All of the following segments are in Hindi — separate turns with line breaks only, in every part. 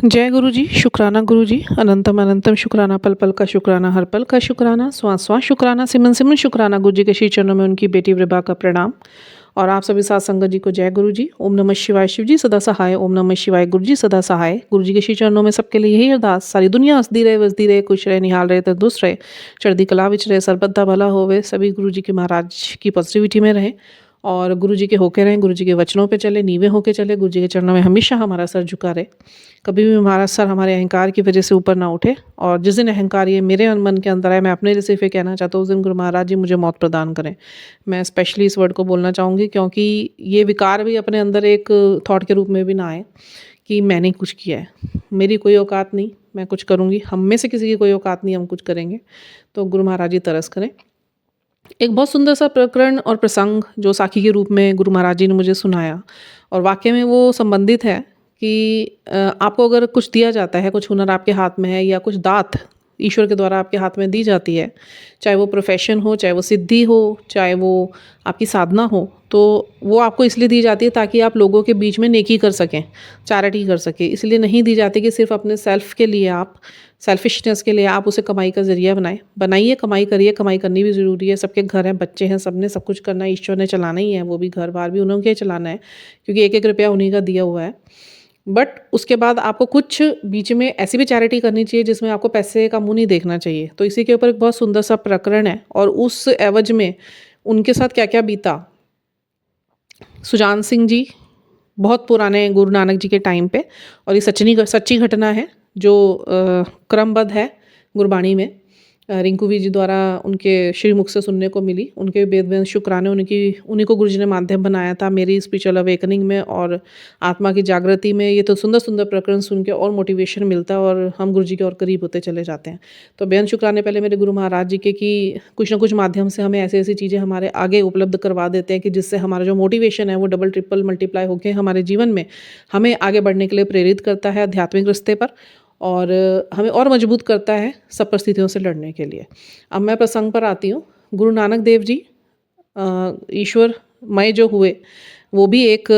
जय गुरु जी, शुक्राना गुरु जी, अनंतम अनंतम शुक्राना, पल पल का शुक्राना, हर पल का शुक्राना, श्वास श्वास शुक्राना, सिमन सिमन शुक्राना। गुरु जी के श्री चरणों में उनकी बेटी वृभा का प्रणाम। और आप सभी साथ संगत जी को जय गुरु जी। ओम नमः शिवाय, शिव जी सदा सहाय। ओम नमः शिवाय, गुरु जी सदा सहाय। गुरु जी के श्री चरणों में सबके लिए यही अरदास, सारी दुनिया हंसदी रहे, वसदी रहे, खुश रहे, निहाल रहे, तंदुरुस्त रहे, चढ़दी कला विच रहे, सरबत दा भला होवे, सभी गुरु जी के महाराज की पॉजिटिविटी में रहें और गुरु जी के होके रहें, गुरु जी के वचनों पे चले, नीवे होके चले, गुरु जी के चरणों में हमेशा हमारा सर झुका रहे। कभी भी हमारा सर हमारे अहंकार की वजह से ऊपर ना उठे। और जिस दिन अहंकार ये मेरे मन के अंदर आए, मैं अपने लिए सिर्फ ये कहना चाहता हूँ, उस दिन गुरु महाराज जी मुझे मौत प्रदान करें। मैं स्पेशली इस वर्ड को बोलना चाहूँगी क्योंकि ये विकार भी अपने अंदर एक थॉट के रूप में भी ना आए कि मैंने कुछ किया है, मेरी कोई औकात नहीं, मैं कुछ करूँगी। हम में से किसी की कोई औकात नहीं, हम कुछ करेंगे। तो गुरु महाराज जी तरस करें। एक बहुत सुंदर सा प्रकरण और प्रसंग जो साखी के रूप में गुरु महाराज जी ने मुझे सुनाया, और वाकई में वो संबंधित है कि आपको अगर कुछ दिया जाता है, कुछ हुनर आपके हाथ में है या कुछ दात ईश्वर के द्वारा आपके हाथ में दी जाती है, चाहे वो प्रोफेशन हो, चाहे वो सिद्धि हो, चाहे वो आपकी साधना हो, तो वो आपको इसलिए दी जाती है ताकि आप लोगों के बीच में नेकी कर सकें, चैरिटी कर सकें। इसलिए नहीं दी जाती कि सिर्फ अपने सेल्फ के लिए, आप सेल्फिशनेस के लिए आप उसे कमाई का ज़रिया बनाइए, कमाई करिए, कमाई करनी भी ज़रूरी है। सबके घर हैं, बच्चे हैं, सबने सब कुछ करना है, ईश्वर ने चलाना ही है, वो भी घर बार भी उन्होंने के चलाना है, क्योंकि एक एक रुपया उन्हीं का दिया हुआ है। बट उसके बाद आपको कुछ बीच में ऐसी भी चैरिटी करनी चाहिए जिसमें आपको पैसे का मुंह नहीं देखना चाहिए। तो इसी के ऊपर एक बहुत सुंदर सा प्रकरण है, और उस एवज में उनके साथ क्या क्या बीता। सुजान सिंह जी बहुत पुराने गुरु नानक जी के टाइम पे, और ये सच्ची घटना है जो क्रमबद्ध है गुरबाणी में। रिंकू वी जी द्वारा उनके श्रीमुख से सुनने को मिली। उनके वेद वेद शुक्राने उन्हीं को गुरु जी ने माध्यम बनाया था मेरी स्पिरिचुअल अवेकनिंग में और आत्मा की जागृति में। ये तो सुंदर सुंदर प्रकरण सुन के और मोटिवेशन मिलता है और हम गुरु जी के और करीब होते चले जाते हैं। तो बेहद शुक्राने पहले मेरे गुरु महाराज जी के कि कुछ ना कुछ माध्यम से हमें ऐसी ऐसी चीज़ें हमारे आगे उपलब्ध करवा देते हैं कि जिससे हमारा जो मोटिवेशन है वो डबल ट्रिपल मल्टीप्लाई होकर हमारे जीवन में हमें आगे बढ़ने के लिए प्रेरित करता है आध्यात्मिक रास्ते पर, और हमें और मजबूत करता है सब परिस्थितियों से लड़ने के लिए। अब मैं प्रसंग पर आती हूँ। गुरु नानक देव जी ईश्वर मय जो हुए, वो भी एक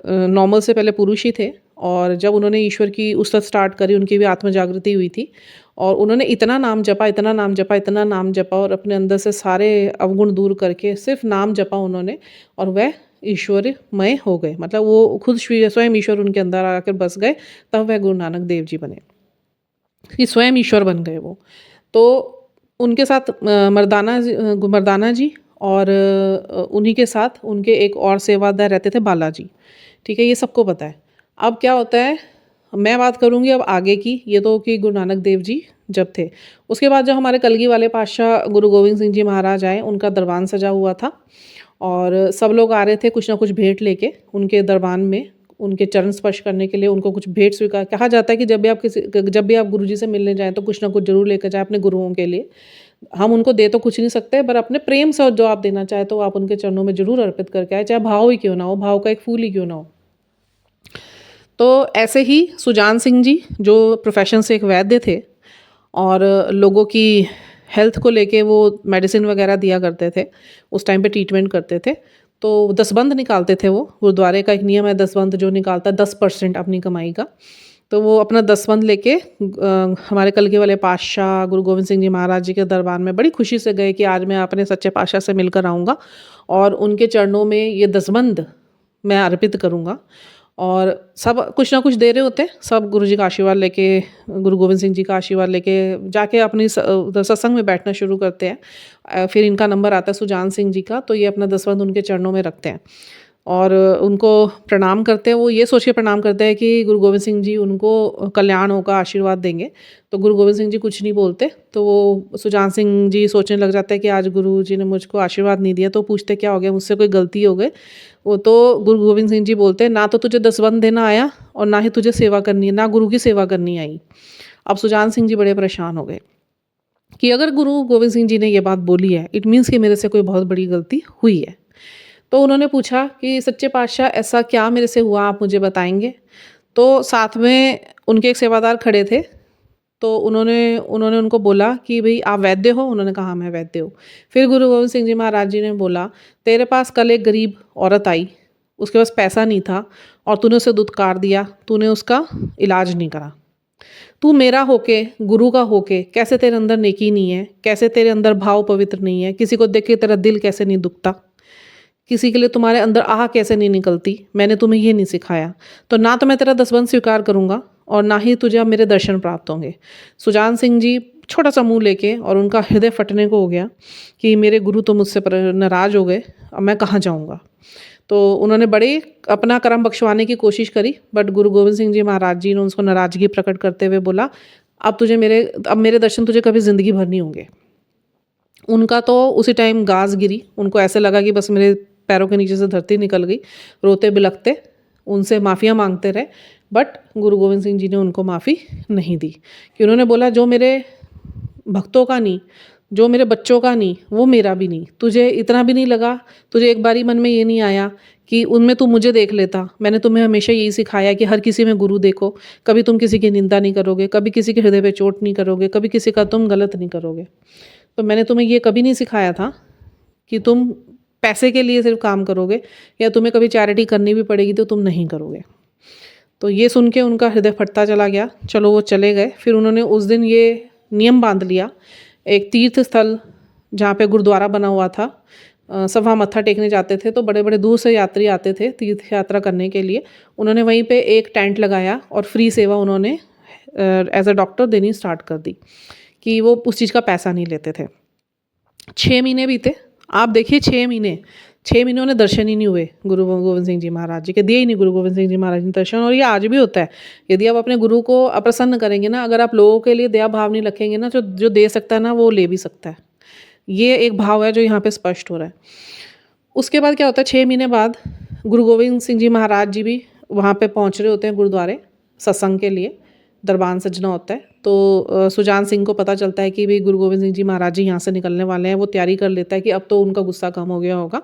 नॉर्मल से पहले पुरुष ही थे, और जब उन्होंने ईश्वर की उस्तत स्टार्ट करी, उनकी भी आत्म जागृति हुई थी, और उन्होंने इतना नाम जपा, इतना नाम जपा, इतना नाम जपा, और अपने अंदर से सारे अवगुण दूर करके सिर्फ नाम जपा उन्होंने, और वह ईश्वरमय हो गए। मतलब वो खुद स्वयं ईश्वर उनके अंदर आकर बस गए, तब वह गुरु नानक देव जी बने कि स्वयं ईश्वर बन गए वो। तो उनके साथ मर्दाना जी और उन्हीं के साथ उनके एक और सेवादार रहते थे, बालाजी। ठीक है, ये सबको पता है। अब क्या होता है, मैं बात करूँगी अब आगे की, ये तो कि गुरु नानक देव जी जब थे। उसके बाद जो हमारे कलगी वाले पातशाह गुरु गोविंद सिंह जी महाराज आए, उनका दरबान सजा हुआ था, और सब लोग आ रहे थे कुछ ना कुछ भेंट लेके उनके दरबान में, उनके चरण स्पर्श करने के लिए, उनको कुछ भेंट स्वीकार। कहा जाता है कि जब भी आप गुरु जी से मिलने जाएं तो कुछ ना कुछ जरूर लेकर जाएं अपने गुरुओं के लिए। हम उनको दे तो कुछ नहीं सकते, पर अपने प्रेम से जो आप देना चाहे तो आप उनके चरणों में जरूर अर्पित करके आए, चाहे भाव ही क्यों ना हो, भाव का एक फूल ही क्यों ना हो। तो ऐसे ही सुजान सिंह जी जो प्रोफेशन से एक वैद्य थे, और लोगों की हेल्थ को लेके वो मेडिसिन वगैरह दिया करते थे, उस टाइम पे ट्रीटमेंट करते थे। तो दसबंध निकालते थे वो। गुरुद्वारे का एक नियम है, दसबंध जो निकालता है 10% अपनी कमाई का, तो वो अपना दसबंध लेके हमारे कलगी वाले पातशाह गुरु गोविंद सिंह जी महाराज जी के दरबार में बड़ी खुशी से गए कि आज मैं अपने सच्चे पातशाह से मिलकर आऊँगा और उनके चरणों में ये दसबंध मैं अर्पित करूँगा। और सब कुछ ना कुछ दे रहे होते हैं, सब गुरु जी का आशीर्वाद लेके, गुरु गोविंद सिंह जी का आशीर्वाद लेके जाके अपनी सत्संग में बैठना शुरू करते हैं। फिर इनका नंबर आता है सुजान सिंह जी का, तो ये अपना दसबंध उनके चरणों में रखते हैं और उनको प्रणाम करते हैं। वो ये सोच के प्रणाम करते हैं कि गुरु गोविंद सिंह जी उनको कल्याण होगा, आशीर्वाद देंगे। तो गुरु गोविंद सिंह जी कुछ नहीं बोलते, तो वो सुजान सिंह जी सोचने लग जाते हैं कि आज गुरु जी ने मुझको आशीर्वाद नहीं दिया। तो पूछते क्या हो गया, मुझसे कोई गलती हो गई। वो तो गुरु गोविंद सिंह जी बोलते हैं, ना तो तुझे दसबंध देना आया और ना ही तुझे सेवा करनी है, ना गुरु की सेवा करनी आई। अब सुजान सिंह जी बड़े परेशान हो गए कि अगर गुरु गोविंद सिंह जी ने ये बात बोली है, इट मीन्स कि मेरे से कोई बहुत बड़ी गलती हुई है। तो उन्होंने पूछा कि सच्चे पातशाह ऐसा क्या मेरे से हुआ, आप मुझे बताएंगे। तो साथ में उनके एक सेवादार खड़े थे, तो उन्होंने उनको बोला कि भाई आप वैद्य हो। उन्होंने कहा मैं वैद्य हूँ। फिर गुरु गोविंद सिंह जी महाराज जी ने बोला, तेरे पास कल एक गरीब औरत आई, उसके पास पैसा नहीं था और तूने उसे दुत्कार दिया, तूने उसका इलाज नहीं करा। तू मेरा होके, गुरु का होके, कैसे तेरे अंदर नेकी नहीं है, कैसे तेरे अंदर भाव पवित्र नहीं है, किसी को देख के तेरा दिल कैसे नहीं दुखता, किसी के लिए तुम्हारे अंदर आह कैसे नहीं निकलती, मैंने तुम्हें ये नहीं सिखाया। तो ना तो मैं तेरा दसबंध स्वीकार करूँगा और ना ही तुझे अब मेरे दर्शन प्राप्त होंगे। सुजान सिंह जी छोटा सा मुंह लेके, और उनका हृदय फटने को हो गया कि मेरे गुरु तो मुझसे नाराज़ हो गए, अब मैं कहाँ जाऊँगा। तो उन्होंने बड़े अपना कर्म बख्शवाने की कोशिश करी, बट गुरु गोविंद सिंह जी महाराज जी ने उसको नाराज़गी प्रकट करते हुए बोला, अब मेरे दर्शन तुझे कभी ज़िंदगी भर नहीं होंगे। उनका तो उसी टाइम गाज गिरी, उनको ऐसे लगा कि बस मेरे पैरों के नीचे से धरती निकल गई। रोते बिलखते उनसे माफ़ियाँ मांगते रहे, बट गुरु गोविंद सिंह जी ने उनको माफ़ी नहीं दी, कि उन्होंने बोला जो मेरे भक्तों का नहीं, जो मेरे बच्चों का नहीं, वो मेरा भी नहीं। तुझे इतना भी नहीं लगा, तुझे एक बारी मन में ये नहीं आया कि उनमें तू मुझे देख लेता। मैंने तुम्हें हमेशा यही सिखाया कि हर किसी में गुरु देखो, कभी तुम किसी की निंदा नहीं करोगे, कभी किसी के हृदय पे चोट नहीं करोगे, कभी किसी का तुम गलत नहीं करोगे। तो मैंने तुम्हें ये कभी नहीं सिखाया था कि तुम पैसे के लिए सिर्फ काम करोगे, या तुम्हें कभी चैरिटी करनी भी पड़ेगी तो तुम नहीं करोगे। तो ये सुन के उनका हृदय फटता चला गया। चलो वो चले गए। फिर उन्होंने उस दिन ये नियम बांध लिया, एक तीर्थ स्थल जहाँ पे गुरुद्वारा बना हुआ था, सब वहाँ मत्था टेकने जाते थे, तो बड़े बड़े दूर से यात्री आते थे तीर्थ यात्रा करने के लिए। उन्होंने वहीं पे एक टेंट लगाया और फ्री सेवा उन्होंने एज अ डॉक्टर देनी स्टार्ट कर दी, कि वो उस चीज़ का पैसा नहीं लेते थे। 6 महीने बीते, आप देखिए 6 महीने उन्हें दर्शन ही नहीं हुए गुरु गोविंद सिंह जी महाराज जी के, दिए ही नहीं गुरु गोविंद सिंह जी महाराज ने दर्शन। और ये आज भी होता है, यदि आप अपने गुरु को अप्रसन्न करेंगे ना, अगर आप लोगों के लिए दया भाव नहीं रखेंगे ना, जो दे सकता है ना वो ले भी सकता है। ये एक भाव है जो यहाँ पे स्पष्ट हो रहा है। उसके बाद क्या होता है, 6 महीने बाद गुरु गोविंद सिंह जी महाराज जी भी वहाँ पे पहुँच रहे होते हैं गुरुद्वारे सत्संग के लिए, दरबान सजना होता है। तो सुजान सिंह को पता चलता है कि भाई गुरु गोविंद सिंह जी महाराज जी यहाँ से निकलने वाले हैं। वो तैयारी कर लेता है कि अब तो उनका गुस्सा कम हो गया होगा,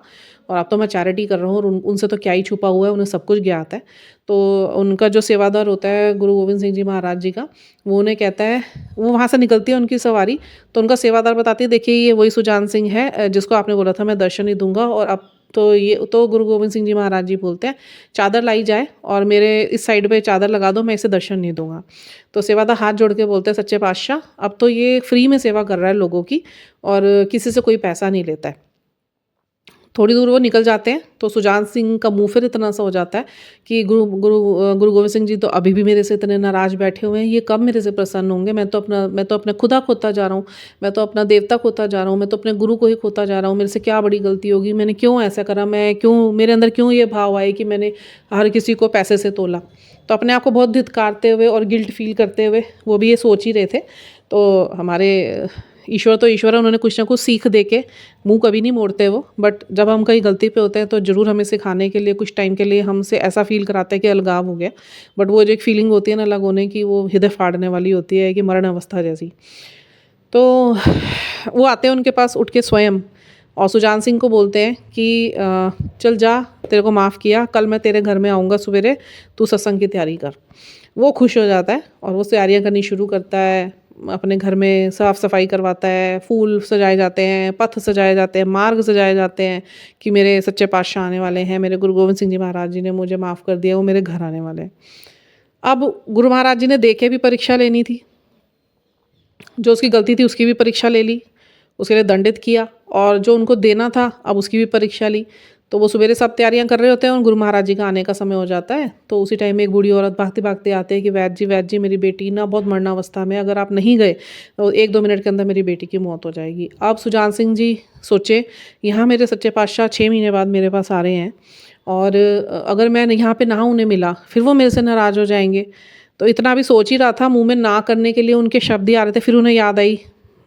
और अब तो मैं चैरिटी कर रहा हूँ, और उनसे तो क्या ही छुपा हुआ है, उन्हें सब कुछ ज्ञात है। तो उनका जो सेवादार होता है गुरु गोविंद सिंह जी महाराज जी का, वो उन्हें कहता है, वो वहाँ से निकलती है उनकी सवारी, तो उनका सेवादार बताती है, देखिए ये वही सुजान सिंह है जिसको आपने बोला था मैं दर्शन नहीं दूंगा। और अब तो ये तो गुरु गोविंद सिंह जी महाराज जी बोलते हैं, चादर लाई जाए और मेरे इस साइड पे चादर लगा दो, मैं इसे दर्शन नहीं दूंगा। तो सेवादार हाथ जोड़ के बोलते हैं, सच्चे पातशाह अब तो ये फ्री में सेवा कर रहा है लोगों की, और किसी से कोई पैसा नहीं लेता है। थोड़ी दूर वो निकल जाते हैं तो सुजान सिंह का मुंह फिर इतना सा हो जाता है कि गुरु गोविंद सिंह जी तो अभी भी मेरे से इतने नाराज बैठे हुए हैं, ये कब मेरे से प्रसन्न होंगे। मैं तो अपने खुदा खोता जा रहा हूँ, मैं तो अपना देवता खोता जा रहा हूँ, मैं तो अपने गुरु को ही खोता जा रहा हूँ। मेरे से क्या बड़ी गलती होगी, मैंने क्यों ऐसा करा, मेरे अंदर क्यों ये भाव आए कि मैंने हर किसी को पैसे से तोला। तो अपने आप को बहुत धिक्कारते हुए और गिल्ट फील करते हुए वो भी ये सोच ही रहे थे। तो हमारे ईश्वर तो ईश्वर है, उन्होंने कुछ ना कुछ सीख दे के मुँह कभी नहीं मोड़ते वो, बट जब हम कहीं गलती पे होते हैं तो ज़रूर हमें सिखाने के लिए कुछ टाइम के लिए हमसे ऐसा फील कराते हैं कि अलगाव हो गया। बट वो जो एक फीलिंग होती है ना अलग होने की, वो हृदय फाड़ने वाली होती है, कि मरण अवस्था जैसी। तो वो आते हैं उनके पास उठ के स्वयं, और सुजान सिंह को बोलते हैं कि चल जा, तेरे को माफ़ किया, कल मैं तेरे घर में आऊँगा सवेरे, तू सत्संग की तैयारी कर। वो खुश हो जाता है और वो तैयारियाँ करनी शुरू करता है। अपने घर में साफ़ सफाई करवाता है, फूल सजाए जाते हैं, पथ सजाए जाते हैं, मार्ग सजाए जाते हैं कि मेरे सच्चे पातशाह आने वाले हैं, मेरे गुरु गोविंद सिंह जी महाराज जी ने मुझे माफ़ कर दिया, वो मेरे घर आने वाले हैं। अब गुरु महाराज जी ने देखे भी परीक्षा लेनी थी, जो उसकी गलती थी उसकी भी परीक्षा ले ली, उसके लिए दंडित किया, और जो उनको देना था अब उसकी भी परीक्षा ली। तो वो सवेरे सब तैयारियां कर रहे होते हैं और गुरु महाराज जी का आने का समय हो जाता है। तो उसी टाइम में एक बूढ़ी औरत भागते भागते आते हैं कि वैद्य जी मेरी बेटी ना बहुत मरणावस्था में, अगर आप नहीं गए तो 1-2 मिनट के अंदर मेरी बेटी की मौत हो जाएगी। अब सुजान सिंह जी सोचे, यहाँ मेरे सच्चे पातशाह 6 महीने बाद मेरे पास आ रहे हैं, और अगर मैं यहाँ पे ना उन्हें मिला फिर वो मेरे से नाराज़ हो जाएंगे। तो इतना भी सोच ही रहा था, मुंह में ना करने के लिए उनके शब्द ही आ रहे थे। फिर उन्हें याद आई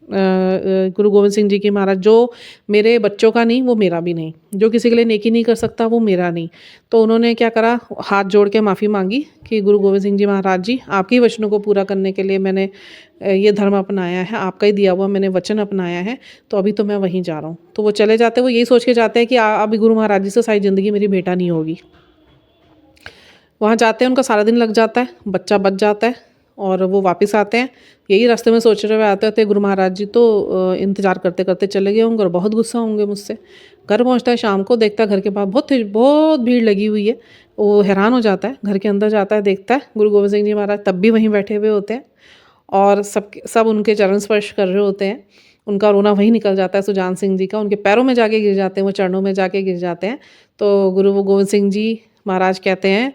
गुरु गोविंद सिंह जी की महाराज, जो मेरे बच्चों का नहीं वो मेरा भी नहीं, जो किसी के लिए नेकी नहीं कर सकता वो मेरा नहीं। तो उन्होंने क्या करा, हाथ जोड़ के माफ़ी मांगी कि गुरु गोविंद सिंह जी महाराज जी, आपके ही वचनों को पूरा करने के लिए मैंने ये धर्म अपनाया है, आपका ही दिया हुआ मैंने वचन अपनाया है, तो अभी तो मैं वहीं जा रहा हूँ। तो वो चले जाते, वो यही सोच के जाते हैं कि अभी गुरु महाराज जी से सारी ज़िंदगी मेरी बेटा नहीं होगी। वहाँ जाते हैं, उनका सारा दिन लग जाता है, बच्चा बच जाता है, और वो वापस आते हैं। यही रास्ते में सोच रहे हुए आते होते गुरु महाराज जी तो इंतज़ार करते करते चले गए होंगे और बहुत गुस्सा होंगे मुझसे। घर पहुँचता है शाम को, देखता है घर के पास बहुत भीड़ लगी हुई है। वो हैरान हो जाता है, घर के अंदर जाता है, देखता है गुरु गोविंद सिंह जी महाराज तब भी वहीं बैठे हुए होते हैं और सब उनके चरण स्पर्श कर रहे होते हैं। उनका रोना वहीं निकल जाता है सुजान सिंह जी का, उनके पैरों में जाके गिर जाते हैं, वो चरणों में जाके गिर जाते हैं। तो गुरु गोविंद सिंह जी महाराज कहते हैं,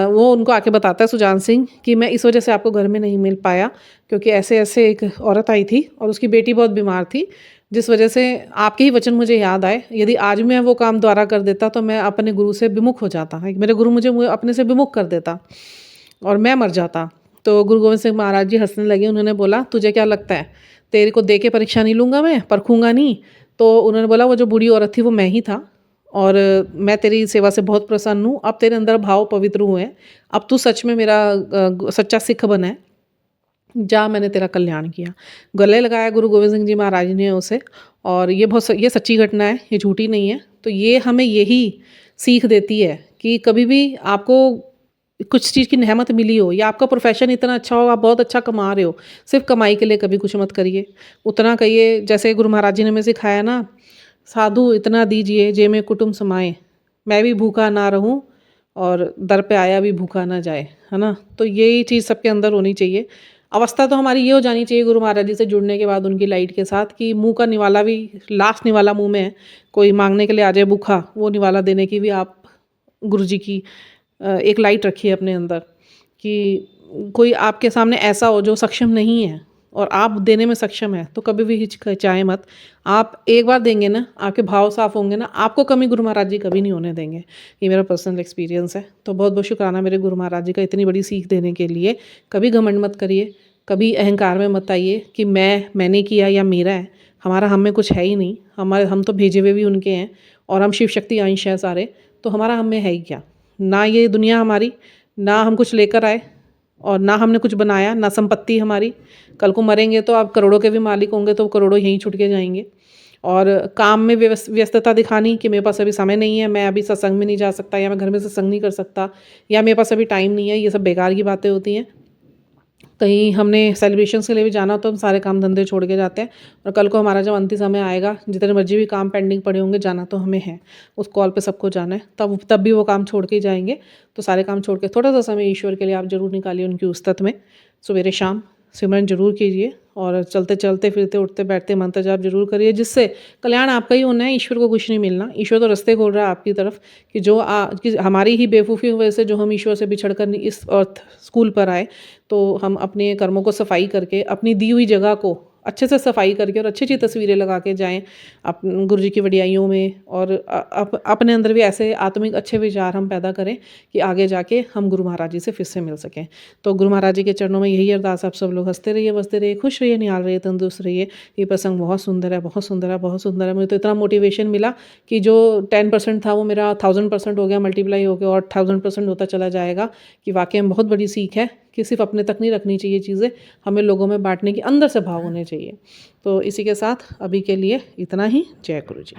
वो उनको आके बताता है सुजान सिंह कि मैं इस वजह से आपको घर में नहीं मिल पाया, क्योंकि ऐसे ऐसे एक औरत आई थी और उसकी बेटी बहुत बीमार थी, जिस वजह से आपके ही वचन मुझे याद आए। यदि आज मैं वो काम दोबारा कर देता तो मैं अपने गुरु से विमुख हो जाता, मेरे गुरु मुझे अपने से विमुख कर देता और मैं मर जाता। तो गुरु गोविंद सिंह महाराज जी हंसने लगे। उन्होंने बोला, तुझे क्या लगता है तेरे को दे के परीक्षा नहीं लूँगा, मैं परखूँगा नहीं? तो उन्होंने बोला, वो जो बूढ़ी औरत थी वो मैं ही था और मैं तेरी सेवा से बहुत प्रसन्न हूँ। अब तेरे अंदर भाव पवित्र हुए हैं, अब तू सच में मेरा सच्चा सिख बना है, जा मैंने तेरा कल्याण किया। गले लगाया गुरु गोविंद सिंह जी महाराज ने उसे। और ये सच्ची घटना है, ये झूठी नहीं है। तो ये हमें यही सीख देती है कि कभी भी आपको कुछ चीज़ की नेमत मिली हो या आपका प्रोफेशन इतना अच्छा हो, आप बहुत अच्छा कमा रहे हो, सिर्फ कमाई के लिए कभी कुछ मत करिए। उतना कहिए, जैसे गुरु महाराज जी ने हमें सिखाया ना, साधु इतना दीजिए जे में कुटुंब समाए, मैं भी भूखा ना रहूं और दर पे आया भी भूखा ना जाए, है ना। तो यही चीज़ सबके अंदर होनी चाहिए। अवस्था तो हमारी ये हो जानी चाहिए गुरु महाराज जी से जुड़ने के बाद उनकी लाइट के साथ, कि मुंह का निवाला भी, लास्ट निवाला मुंह में है, कोई मांगने के लिए आ जाए भूखा, वो निवाला देने की भी आप गुरु जी की एक लाइट रखिए अपने अंदर, कि कोई आपके सामने ऐसा हो जो सक्षम नहीं है और आप देने में सक्षम है, तो कभी भी हिचकिचाएं मत। आप एक बार देंगे ना, आपके भाव साफ होंगे ना, आपको कमी गुरु महाराज जी कभी नहीं होने देंगे। ये मेरा पर्सनल एक्सपीरियंस है। तो बहुत बहुत शुक्राना मेरे गुरु महाराज जी का इतनी बड़ी सीख देने के लिए। कभी घमंड मत करिए, कभी अहंकार में मत आइए कि मैंने किया या मेरा है। हम में कुछ है ही नहीं। हम तो भेजे हुए भी उनके हैं और हम शिव शक्ति अंश हैं सारे, तो हमारा हम में है ही क्या। ना ये दुनिया हमारी, ना हम कुछ लेकर आए और ना हमने कुछ बनाया, ना संपत्ति हमारी। कल को मरेंगे तो आप करोड़ों के भी मालिक होंगे तो करोड़ों यहीं छुट के जाएंगे। और काम में व्यस्तता दिखानी कि मेरे पास अभी समय नहीं है, मैं अभी सत्संग में नहीं जा सकता, या मैं घर में सत्संग नहीं कर सकता, या मेरे पास अभी टाइम नहीं है, ये सब बेकार की बातें होती हैं। कहीं हमने सेलिब्रेशंस के लिए भी जाना तो हम सारे काम धंधे छोड़ के जाते हैं, और कल को हमारा जब अंतिम समय आएगा, जितने मर्जी भी काम पेंडिंग पड़े होंगे, जाना तो हमें है, उस कॉल पे सबको जाना है, तब भी वो काम छोड़ के ही जाएंगे। तो सारे काम छोड़ के थोड़ा सा समय ईश्वर के लिए आप जरूर निकालिए, उनकी उस्तत में सवेरे शाम सिमरन जरूर कीजिए, और चलते चलते फिरते उठते बैठते मंत्र जाप जरूर करिए, जिससे कल्याण आपका ही होना है, ईश्वर को कुछ नहीं मिलना। ईश्वर तो रास्ते खोल रहा है आपकी तरफ, कि हमारी ही बेवकूफ़ी की वजह से जो हम ईश्वर से बिछड़ कर इस अर्थ स्कूल पर आए, तो हम अपने कर्मों को सफाई करके, अपनी दी हुई जगह को अच्छे से सफाई करके और अच्छी अच्छी तस्वीरें लगा के जाएँ गुरु जी की वडियाइयों में, और अपने अंदर भी ऐसे आत्मिक अच्छे विचार हम पैदा करें कि आगे जाके हम गुरु महाराज जी से फिर से मिल सकें। तो गुरु महाराज जी के चरणों में यही अरदास, आप सब लोग हंसते रहिए, बसते रहिए, खुश रहिए, निहाल रहिए, तंदुरुस्त रहिए। ये प्रसंग बहुत सुंदर है, बहुत सुंदर है, बहुत सुंदर है। मुझे तो इतना मोटिवेशन मिला कि जो 10% था वो मेरा 1000% हो गया, मल्टीप्लाई हो गया, और 1000% होता चला जाएगा। कि वाकई में बहुत बड़ी सीख है कि सिर्फ अपने तक नहीं रखनी चाहिए चीज़ें, हमें लोगों में बांटने की अंदर से भाव होने चाहिए। तो इसी के साथ अभी के लिए इतना ही। जय गुरु जी।